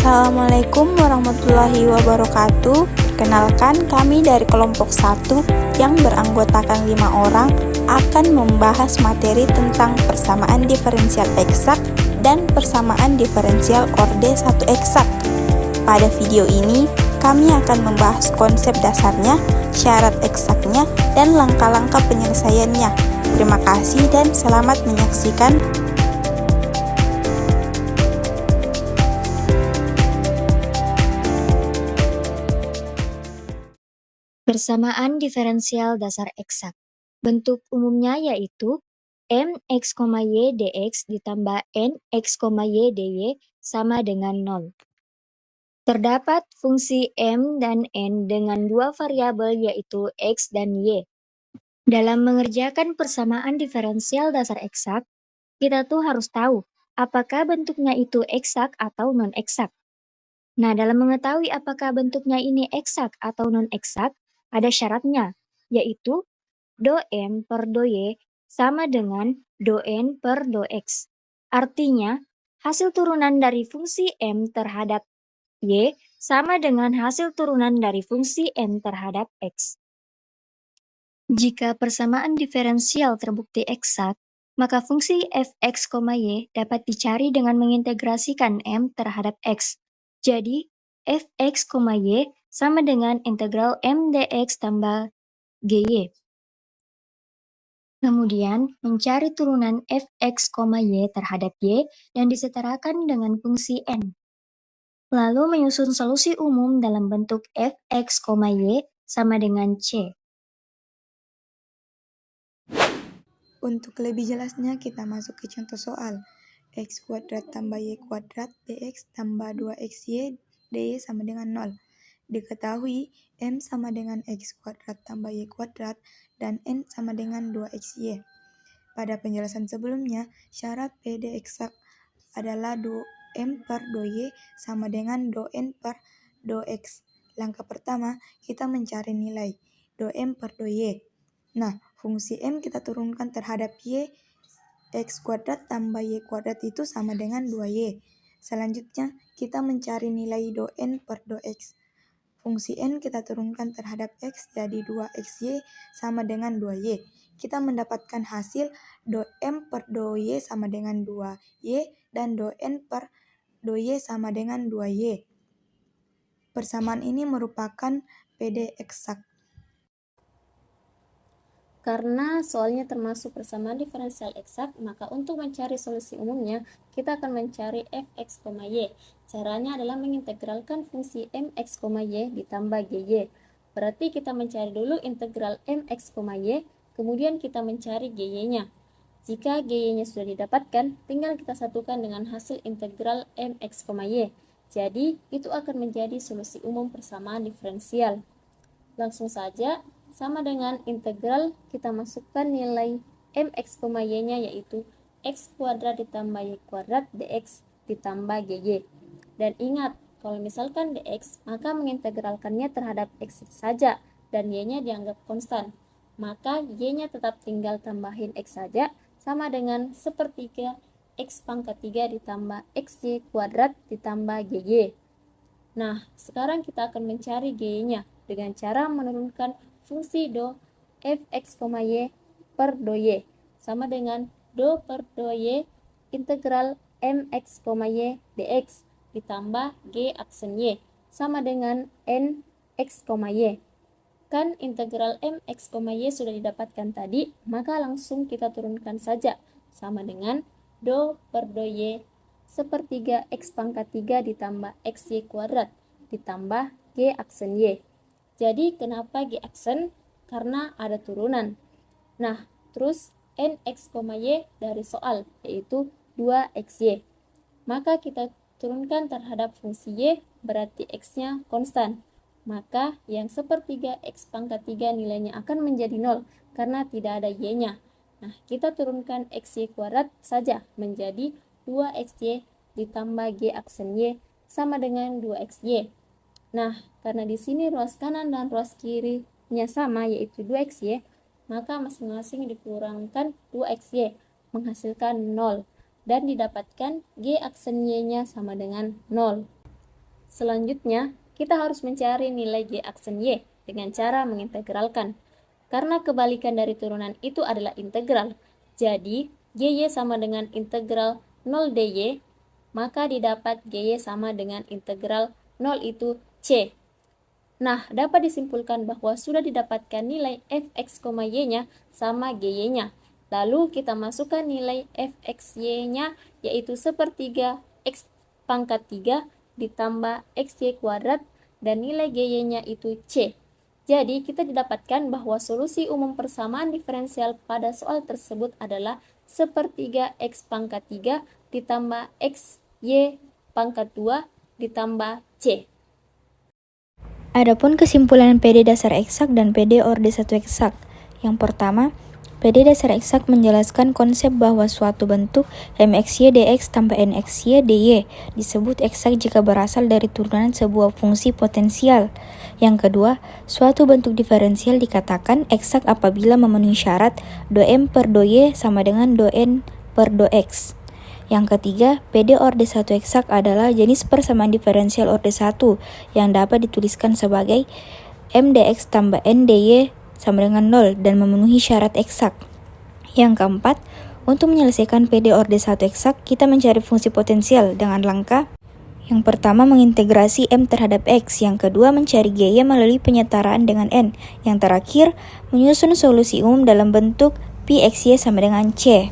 Assalamualaikum warahmatullahi wabarakatuh. Perkenalkan, kami dari kelompok 1 yang beranggotakan 5 orang akan membahas materi tentang persamaan diferensial eksak dan persamaan diferensial orde 1 eksak. Pada video ini, kami akan membahas konsep dasarnya, syarat eksaknya, dan langkah-langkah penyelesaiannya. Terima kasih dan selamat menyaksikan. Persamaan diferensial dasar eksak. Bentuk umumnya yaitu mx, y dx ditambah nx, y dy sama dengan 0. Terdapat fungsi m dan n dengan dua variabel yaitu x dan y. Dalam mengerjakan persamaan diferensial dasar eksak, kita tuh harus tahu apakah bentuknya itu eksak atau non-eksak. Nah, dalam mengetahui apakah bentuknya ini eksak atau non-eksak, ada syaratnya, yaitu do m per do y sama dengan do n per do x. Artinya, hasil turunan dari fungsi m terhadap y sama dengan hasil turunan dari fungsi n terhadap x. Jika persamaan diferensial terbukti eksak, maka fungsi fx, y dapat dicari dengan mengintegrasikan m terhadap x. Jadi, fx, y sama dengan integral m dx tambah gy. Kemudian, mencari turunan fx, y terhadap y dan disetarakan dengan fungsi n. Lalu menyusun solusi umum dalam bentuk fx, y sama dengan c. Untuk lebih jelasnya, kita masuk ke contoh soal. X kuadrat tambah Y kuadrat dx tambah 2xy dy sama dengan 0. Diketahui M sama dengan X kuadrat tambah Y kuadrat dan N sama dengan 2xy. Pada penjelasan sebelumnya, syarat PD eksak adalah do M per do Y sama dengan do N per do X. Langkah pertama, kita mencari nilai do M per do Y. Nah, fungsi M kita turunkan terhadap Y, X kuadrat tambah Y kuadrat itu sama dengan 2Y. Selanjutnya, kita mencari nilai do N per do X. Fungsi N kita turunkan terhadap X, jadi 2xy sama dengan 2Y. Kita mendapatkan hasil do M per do Y sama dengan 2Y dan do N per do Y sama dengan 2Y. Persamaan ini merupakan PD eksak. Karena soalnya termasuk persamaan diferensial eksak, maka untuk mencari solusi umumnya, kita akan mencari fx, y. Caranya adalah mengintegralkan fungsi mx, y ditambah gy. Berarti kita mencari dulu integral mx, y, kemudian kita mencari gy-nya. Jika gy-nya sudah didapatkan, tinggal kita satukan dengan hasil integral mx, y. Jadi, itu akan menjadi solusi umum persamaan diferensial. Langsung saja, sama dengan integral, kita masukkan nilai mx, y-nya yaitu x kuadrat ditambah y kuadrat dx ditambah gy. Dan ingat, kalau misalkan dx, maka mengintegralkannya terhadap x saja dan y-nya dianggap konstan. Maka y-nya tetap tinggal tambahin x saja, sama dengan sepertiga x pangkat 3 ditambah xy kuadrat ditambah gy. Nah, sekarang kita akan mencari gy-nya dengan cara menurunkan fungsi do fx, y per do y sama dengan do per do y integral mx, y dx ditambah g aksen y sama dengan n x, y. Kan integral mx, y sudah didapatkan tadi, maka langsung kita turunkan saja sama dengan do per do y sepertiga x pangkat 3 ditambah xy kuadrat ditambah g aksen y. Jadi kenapa G aksen? Karena ada turunan. Nah, terus nx, y dari soal, yaitu 2xy. Maka kita turunkan terhadap fungsi y, berarti x-nya konstan. Maka yang sepertiga x pangkat 3 nilainya akan menjadi 0, karena tidak ada y-nya. Nah, kita turunkan xy kuadrat saja menjadi 2xy ditambah g aksen y sama dengan 2xy. Nah, karena di sini ruas kanan dan ruas kirinya sama, yaitu 2xy, maka masing-masing dikurangkan 2xy, menghasilkan 0, dan didapatkan g aksen y-nya sama dengan 0. Selanjutnya, kita harus mencari nilai G aksen Y dengan cara mengintegralkan. Karena kebalikan dari turunan itu adalah integral, jadi GY sama dengan integral 0 dy, maka didapat GY sama dengan integral 0 itu C. Nah, dapat disimpulkan bahwa sudah didapatkan nilai fx, y-nya sama gy-nya. Lalu kita masukkan nilai fxy-nya yaitu 1/3 x pangkat 3 ditambah xy kuadrat dan nilai gy-nya itu C. Jadi, kita didapatkan bahwa solusi umum persamaan diferensial pada soal tersebut adalah 1/3 x pangkat 3 ditambah xy pangkat 2 ditambah C. Adapun kesimpulan PD dasar eksak dan PD orde 1 eksak. Yang pertama, PD dasar eksak menjelaskan konsep bahwa suatu bentuk mxy dx tambah nxy dy disebut eksak jika berasal dari turunan sebuah fungsi potensial. Yang kedua, suatu bentuk diferensial dikatakan eksak apabila memenuhi syarat dom per y sama dengan n per x. Yang ketiga, PD orde 1 eksak adalah jenis persamaan diferensial orde 1 yang dapat dituliskan sebagai m dx tambah n dy sama dengan 0 dan memenuhi syarat eksak. Yang keempat, untuk menyelesaikan PD orde 1 eksak, kita mencari fungsi potensial dengan langkah yang pertama mengintegrasi M terhadap X, yang kedua mencari GY melalui penyetaraan dengan N, yang terakhir menyusun solusi umum dalam bentuk Pxy sama dengan C.